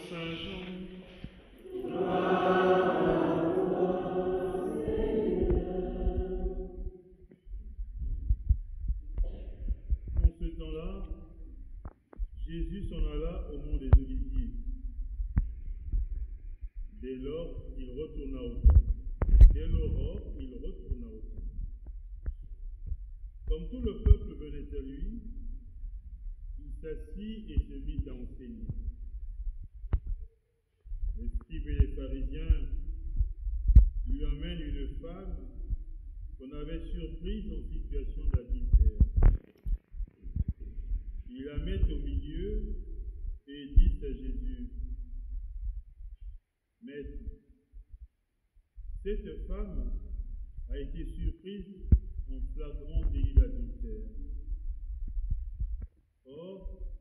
Saint Jean. En ce temps-là, Jésus s'en alla au mont des Oliviers. Dès lors, il retourna au temple. Dès l'aurore, il retourna au temple. Comme tout le peuple venait à lui, il s'assit et se mit à enseigner. Les scribes et les pharisiens lui amènent une femme qu'on avait surprise en situation d'adultère. Ils la mettent au milieu et disent à Jésus: Maître, cette femme a été surprise en flagrant délit d'adultère. Or,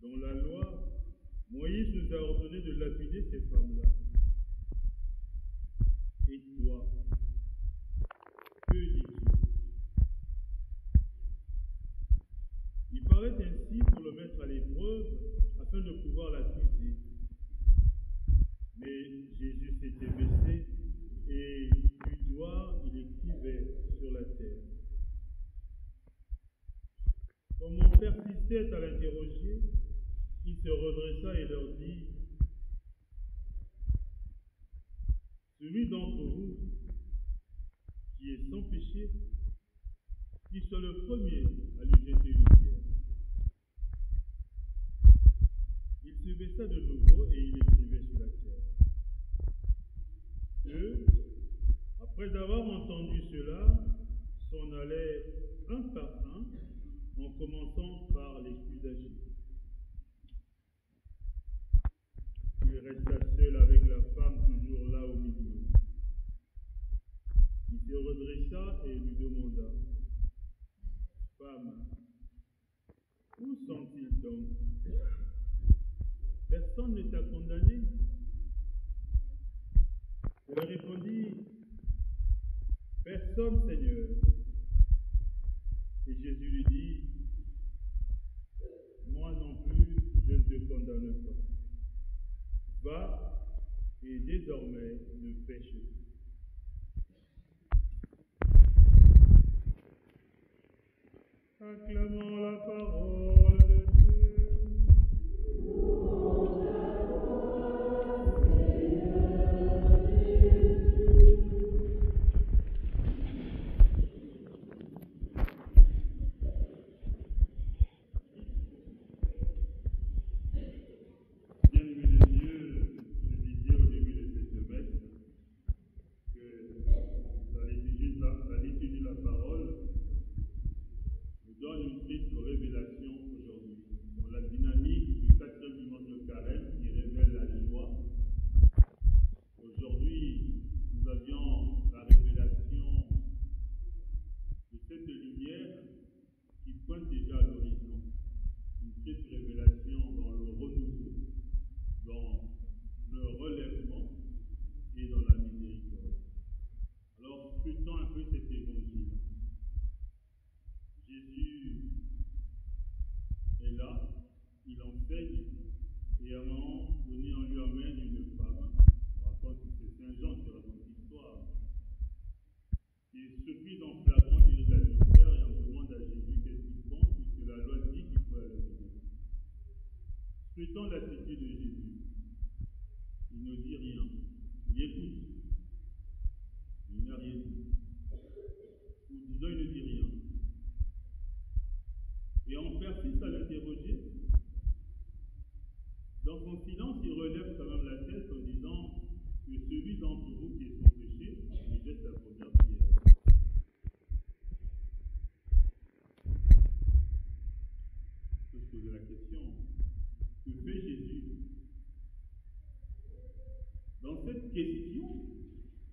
dans la loi, Moïse nous a ordonné de lapider ces femmes-là. Et toi, que dis-tu? Il paraît ainsi pour le mettre à l'épreuve afin de pouvoir l'accuser. Mais Jésus s'était baissé et du doigt il écrivait sur la terre. Comme on persistait à l'interroger, il se redressa et leur dit: Celui d'entre vous qui est sans péché, qu'il soit le premier à lui jeter une pierre. Il se baissa de nouveau et il écrivait sur la terre. Eux, après avoir entendu cela, s'en allaient un par un, en commençant par les plus âgés. Il resta seul avec la femme toujours là au milieu. Il se redressa et lui demanda: Femme, où sont-ils donc? Personne ne t'a condamné? Elle répondit: Personne, Seigneur. Et Jésus lui dit: Moi non plus, je ne te condamne pas. Va et désormais ne pêche plus. Acclamons la parole de Dieu. Scrutant l'attitude de Jésus, il ne dit rien, il écoute, il n'a rien dit. Ou disons, il ne dit rien. Et on persiste à l'interroger. Dans son silence, il relève quand même la tête en disant que celui d'entre vous qui est sans péché, il jette la première pierre. Il faut se poser la question: que fait Jésus? Dans cette question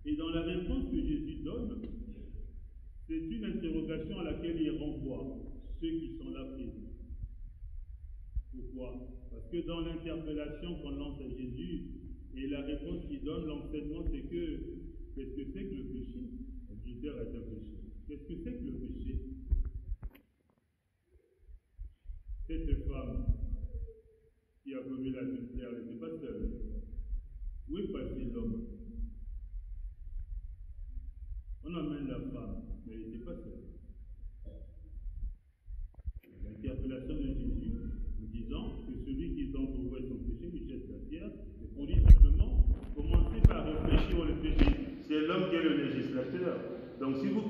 et dans la réponse que Jésus donne, c'est une interrogation à laquelle il renvoie ceux qui sont là présents. Pourquoi? Parce que dans l'interpellation qu'on lance à Jésus et la réponse qu'il donne, l'enseignement, c'est que qu'est-ce que c'est que le péché? L'adultère est un péché. Qu'est-ce que c'est que le péché? Cette femme qui a commis l'adultère, elle n'était pas seule.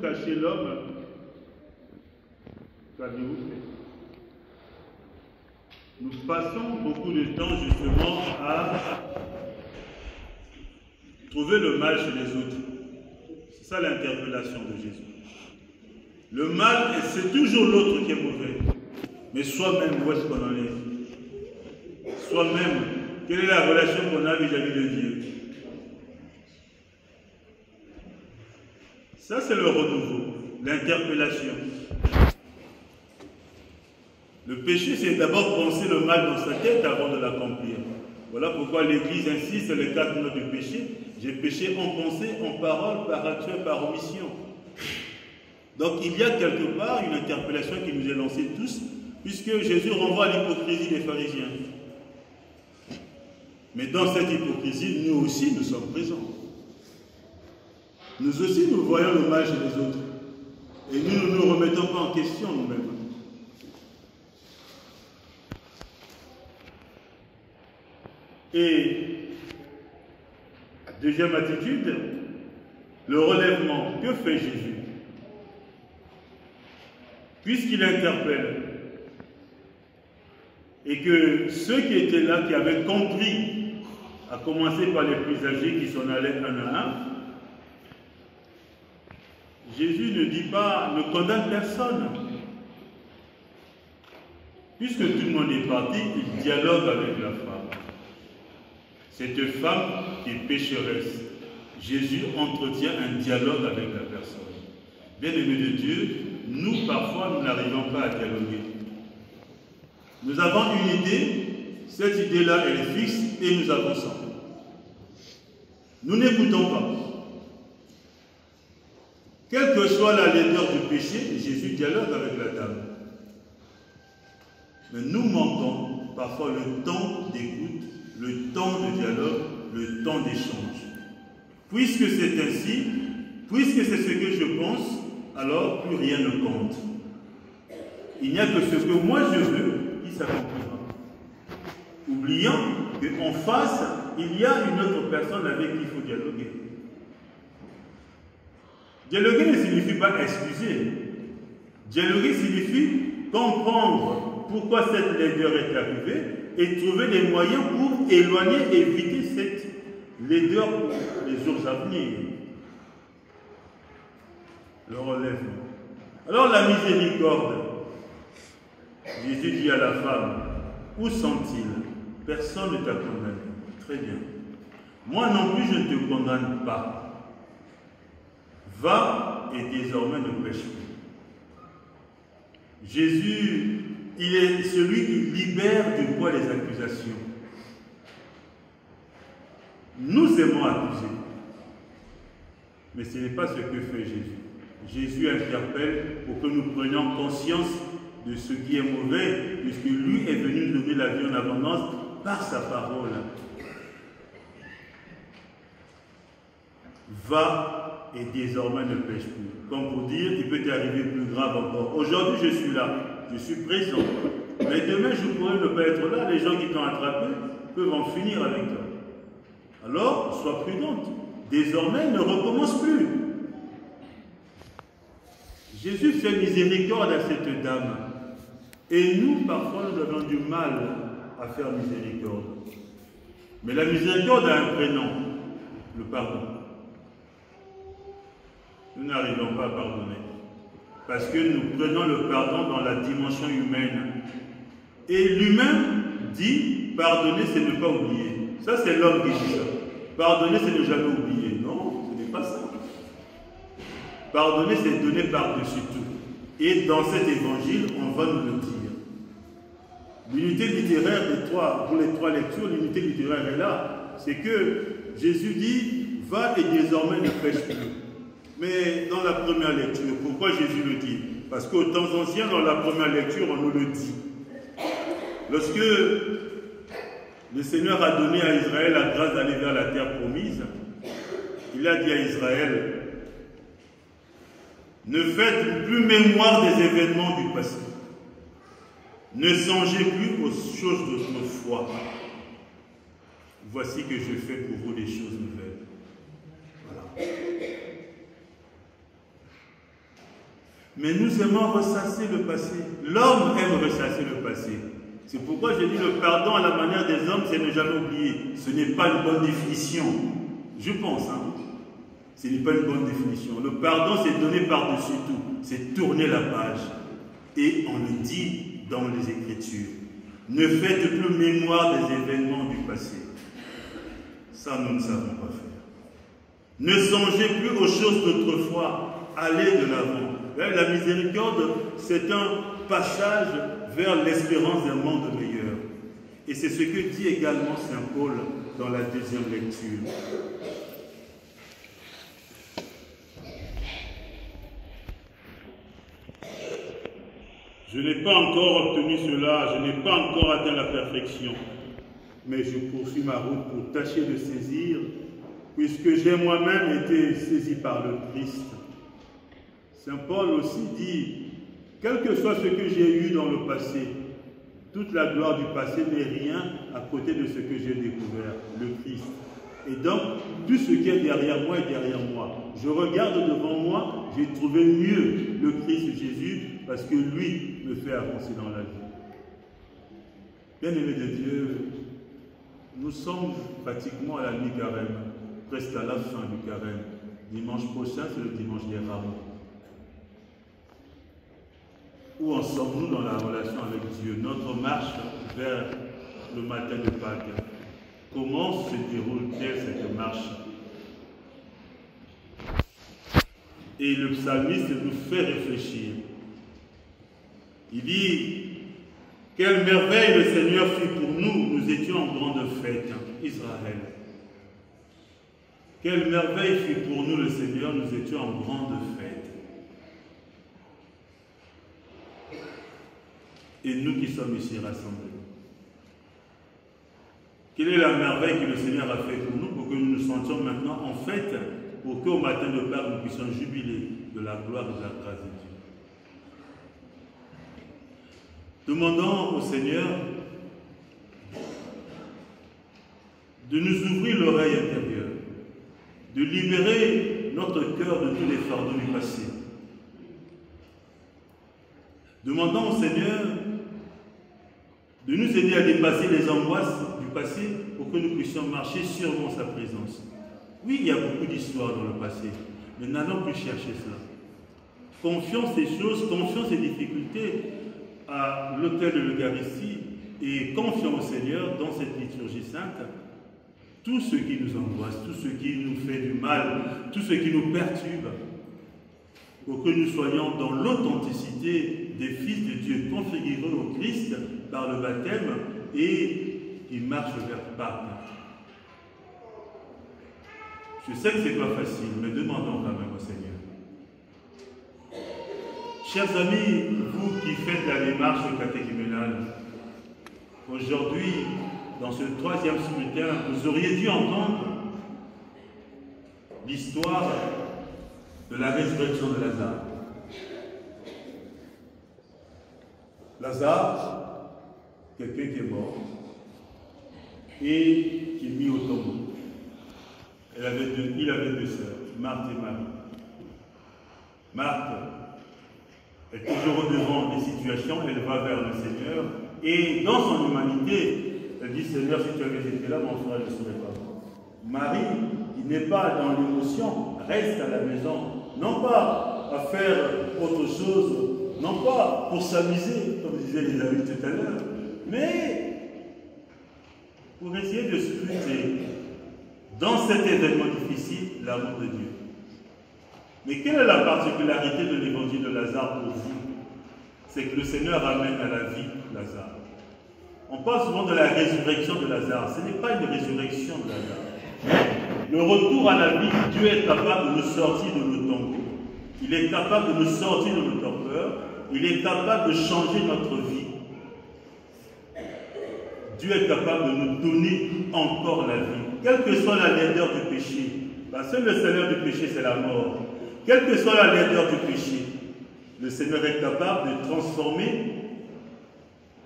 cacher l'homme, qu'avez-vous fait? Nous passons beaucoup de temps justement à trouver le mal chez les autres. C'est ça l'interpellation de Jésus. Le mal, c'est toujours l'autre qui est mauvais. Mais soi-même, où est-ce qu'on en est? Soi-même, quelle est la relation qu'on a vis-à-vis de Dieu? Ça, c'est le renouveau, l'interpellation. Le péché, c'est d'abord penser le mal dans sa tête avant de l'accomplir. Voilà pourquoi l'Église insiste sur les 4 notes du péché. J'ai péché en pensée, en parole, par action et par omission. Donc il y a quelque part une interpellation qui nous est lancée tous, puisque Jésus renvoie à l'hypocrisie des pharisiens. Mais dans cette hypocrisie, nous aussi, nous sommes présents. Nous aussi, nous voyons le mal chez les autres. Et nous ne nous remettons pas en question nous-mêmes. Et deuxième attitude, le relèvement. Que fait Jésus? Puisqu'il interpelle, et que ceux qui étaient là, qui avaient compris, à commencer par les plus âgés qui s'en allaient un à un, Jésus ne dit pas, ne condamne personne. Puisque tout le monde est parti, il dialogue avec la femme. Cette femme qui est pécheresse, Jésus entretient un dialogue avec la personne. Bien-aimés de Dieu, nous, parfois, nous n'arrivons pas à dialoguer. Nous avons une idée, cette idée-là, elle est fixe, et nous avançons. Nous n'écoutons pas. Quelle que soit la laideur du péché, Jésus dialogue avec la dame. Mais nous manquons parfois le temps d'écoute, le temps de dialogue, le temps d'échange. Puisque c'est ainsi, puisque c'est ce que je pense, alors plus rien ne compte. Il n'y a que ce que moi je veux qui s'accomplira. Oubliant qu'en face, il y a une autre personne avec qui il faut dialoguer. Dialoguer ne signifie pas excuser. Dialoguer signifie comprendre pourquoi cette laideur est arrivée et trouver des moyens pour éloigner et éviter cette laideur pour les jours à venir. Le relèvement. Alors la miséricorde. Jésus dit à la femme, où sont-ils? Personne ne t'a condamné. Très bien. Moi non plus je ne te condamne pas. Va et désormais ne pêche plus. Jésus, il est celui qui libère du poids des accusations. Nous aimons accuser. Mais ce n'est pas ce que fait Jésus. Jésus interpelle pour que nous prenions conscience de ce qui est mauvais, puisque lui est venu nous donner la vie en abondance par sa parole. Va et désormais ne pêche plus. Comme pour dire, il peut t'arriver plus grave encore. Aujourd'hui, je suis là, je suis présent. Mais demain, je pourrais ne pas être là. Les gens qui t'ont attrapé peuvent en finir avec toi. Alors, sois prudente. Désormais, ne recommence plus. Jésus fait miséricorde à cette dame. Et nous, parfois, nous avons du mal à faire miséricorde. Mais la miséricorde a un prénom, le pardon. Nous n'arrivons pas à pardonner. Parce que nous prenons le pardon dans la dimension humaine. Et l'humain dit, pardonner, c'est ne pas oublier. Ça, c'est l'homme qui dit ça. Pardonner, c'est ne jamais oublier. Non, ce n'est pas ça. Pardonner, c'est donner par-dessus tout. Et dans cet évangile, on va nous le dire. L'unité littéraire pour les 3 lectures, l'unité littéraire est là. C'est que Jésus dit, va et désormais ne pêche plus. Mais dans la première lecture, pourquoi Jésus le dit? Parce qu'aux temps anciens, dans la première lecture, on nous le dit. Lorsque le Seigneur a donné à Israël la grâce d'aller vers la terre promise, il a dit à Israël, ne faites plus mémoire des événements du passé. Ne songez plus aux choses d'autrefois. Voici que je fais pour vous des choses nouvelles. Voilà. Mais nous aimons ressasser le passé. L'homme aime ressasser le passé. C'est pourquoi je dis le pardon à la manière des hommes, c'est ne jamais oublier. Ce n'est pas une bonne définition. Je pense, hein. Ce n'est pas une bonne définition. Le pardon, c'est donner par-dessus tout. C'est tourner la page. Et on le dit dans les Écritures. Ne faites plus mémoire des événements du passé. Ça, nous ne savons pas faire. Ne songez plus aux choses d'autrefois. Allez de l'avant. La miséricorde, c'est un passage vers l'espérance d'un monde meilleur. Et c'est ce que dit également Saint Paul dans la deuxième lecture. Je n'ai pas encore obtenu cela, je n'ai pas encore atteint la perfection, mais je poursuis ma route pour tâcher de saisir, puisque j'ai moi-même été saisi par le Christ. Saint Paul aussi dit, quel que soit ce que j'ai eu dans le passé, toute la gloire du passé n'est rien à côté de ce que j'ai découvert, le Christ. Et donc, tout ce qui est derrière moi est derrière moi. Je regarde devant moi, j'ai trouvé mieux le Christ Jésus, parce que lui me fait avancer dans la vie. Bien-aimés de Dieu, nous sommes pratiquement à la mi-carême, presque à la fin du carême. Dimanche prochain, c'est le dimanche des rameaux. Où en sommes-nous dans la relation avec Dieu? Notre marche vers le matin de Pâques. Comment se déroule-t-elle cette marche? Et le psalmiste nous fait réfléchir. Il dit, quelle merveille le Seigneur fit pour nous, nous étions en grande fête, Israël. Quelle merveille fit pour nous le Seigneur, nous étions en grande fête. Et nous qui sommes ici rassemblés. Quelle est la merveille que le Seigneur a fait pour nous, pour que nous nous sentions maintenant en fête, pour qu'au matin de Pâques, nous puissions jubiler de la gloire et de la grâce de Dieu. Demandons au Seigneur de nous ouvrir l'oreille intérieure, de libérer notre cœur de tous les fardeaux du passé. Demandons au Seigneur de nous aider à dépasser les angoisses du passé pour que nous puissions marcher sûrement en sa présence. Oui, il y a beaucoup d'histoires dans le passé, mais n'allons plus chercher cela. Confions ces choses, confions ces difficultés à l'autel de l'Eucharistie et confions au Seigneur dans cette liturgie sainte tout ce qui nous angoisse, tout ce qui nous fait du mal, tout ce qui nous perturbe, pour que nous soyons dans l'authenticité des fils de Dieu configurés au Christ par le baptême et qui marchent vers Pâques. Je sais que ce n'est pas facile, mais demandons quand même au Seigneur. Chers amis, vous qui faites la démarche catéchuménale, aujourd'hui, dans ce troisième scrutin, vous auriez dû entendre l'histoire de la résurrection de Lazare. Lazare, quelqu'un qui est mort et qui est mis au tombeau. Il avait deux sœurs, Marthe et Marie. Marthe est toujours au-devant des situations, elle va vers le Seigneur et dans son humanité, elle dit, Seigneur, si tu avais été là, mon frère ne serait pas mort. Marie, qui n'est pas dans l'émotion, reste à la maison, non pas à faire autre chose, non pas pour s'amuser, comme disaient les amis tout à l'heure, mais pour essayer de scruter dans cet événement difficile l'amour de Dieu. Mais quelle est la particularité de l'évangile de Lazare pour vous? C'est que le Seigneur amène à la vie Lazare. On parle souvent de la résurrection de Lazare. Ce n'est pas une résurrection de Lazare. Le retour à la vie, Dieu est capable de nous sortir de nos tombeaux. Il est capable de nous sortir de nos torpeurs. Il est capable de changer notre vie. Dieu est capable de nous donner encore la vie. Quelle que soit la laideur du péché, parce que le salaire du péché, c'est la mort. Quelle que soit la laideur du péché, le Seigneur est capable de transformer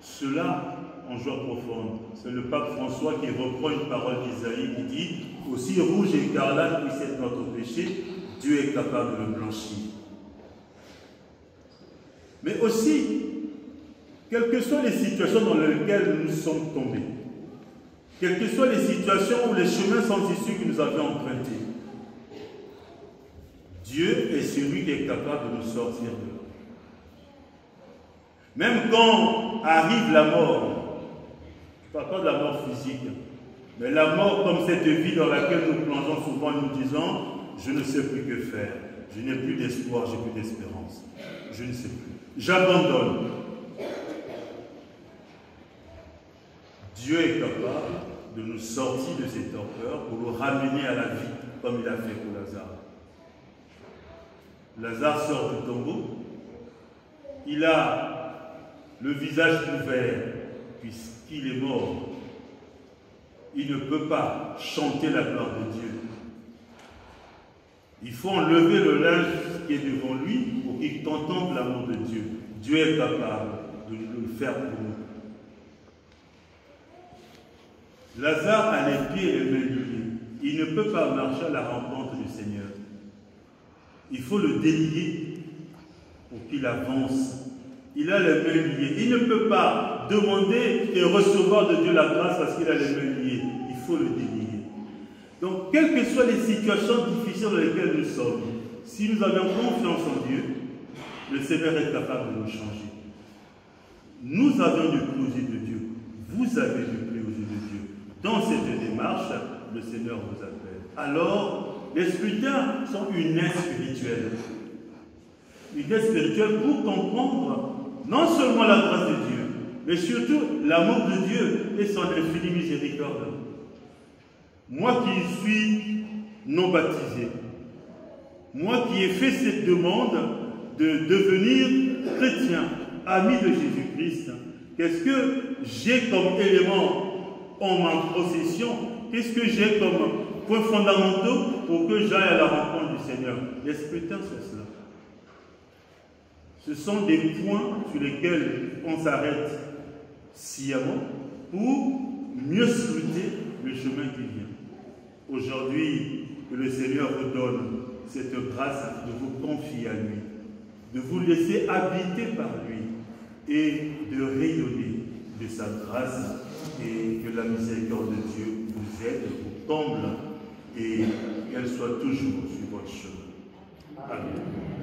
cela en joie profonde. C'est le pape François qui reprend une parole d'Isaïe qui dit « Aussi rouge et écarlate puisse être notre péché, Dieu est capable de le blanchir. » Mais aussi, quelles que soient les situations dans lesquelles nous sommes tombés, quelles que soient les situations ou les chemins sans issue que nous avions empruntés, Dieu est celui qui est capable de nous sortir de là. Même quand arrive la mort, je ne parle pas de la mort physique, mais la mort comme cette vie dans laquelle nous plongeons souvent, nous disons, je ne sais plus que faire, je n'ai plus d'espoir, j'ai plus d'espérance, je ne sais plus, j'abandonne. Dieu est capable de nous sortir de ces torpeurs pour nous ramener à la vie, comme il a fait pour Lazare. Lazare sort du tombeau, il a le visage couvert puisqu'il est mort. Il ne peut pas chanter la gloire de Dieu. Il faut enlever le linge qui est devant lui pour qu'il contemple l'amour de Dieu. Dieu est capable de le faire pour nous. Lazare a les pieds et les mains liés. Il ne peut pas marcher à la rencontre du Seigneur. Il faut le délier pour qu'il avance. Il a les mains liées. Il ne peut pas demander et recevoir de Dieu la grâce parce qu'il a les mains liées. Il faut le délier. Donc, quelles que soient les situations difficiles dans lesquelles nous sommes, si nous avons confiance en Dieu, le Seigneur est capable de nous changer. Nous avons du plaisir aux yeux de Dieu. Vous avez du plaisir aux yeux de Dieu. Dans cette démarche, le Seigneur vous appelle. Alors, les scrutins sont une aide spirituelle. Une aide spirituelle pour comprendre non seulement la grâce de Dieu, mais surtout l'amour de Dieu et son infinie miséricorde. Moi qui suis non baptisé, moi qui ai fait cette demande de devenir chrétien, ami de Jésus-Christ, qu'est-ce que j'ai comme élément en ma possession? Qu'est-ce que j'ai comme points fondamentaux pour que j'aille à la rencontre du Seigneur? Les scrutins, c'est cela. Ce sont des points sur lesquels on s'arrête sciemment pour mieux scruter le chemin qui vient. Aujourd'hui, que le Seigneur vous donne cette grâce de vous confier à lui, de vous laisser habiter par lui et de rayonner de sa grâce, et que la miséricorde de Dieu vous aide, vous comble et qu'elle soit toujours sur votre chemin. Amen.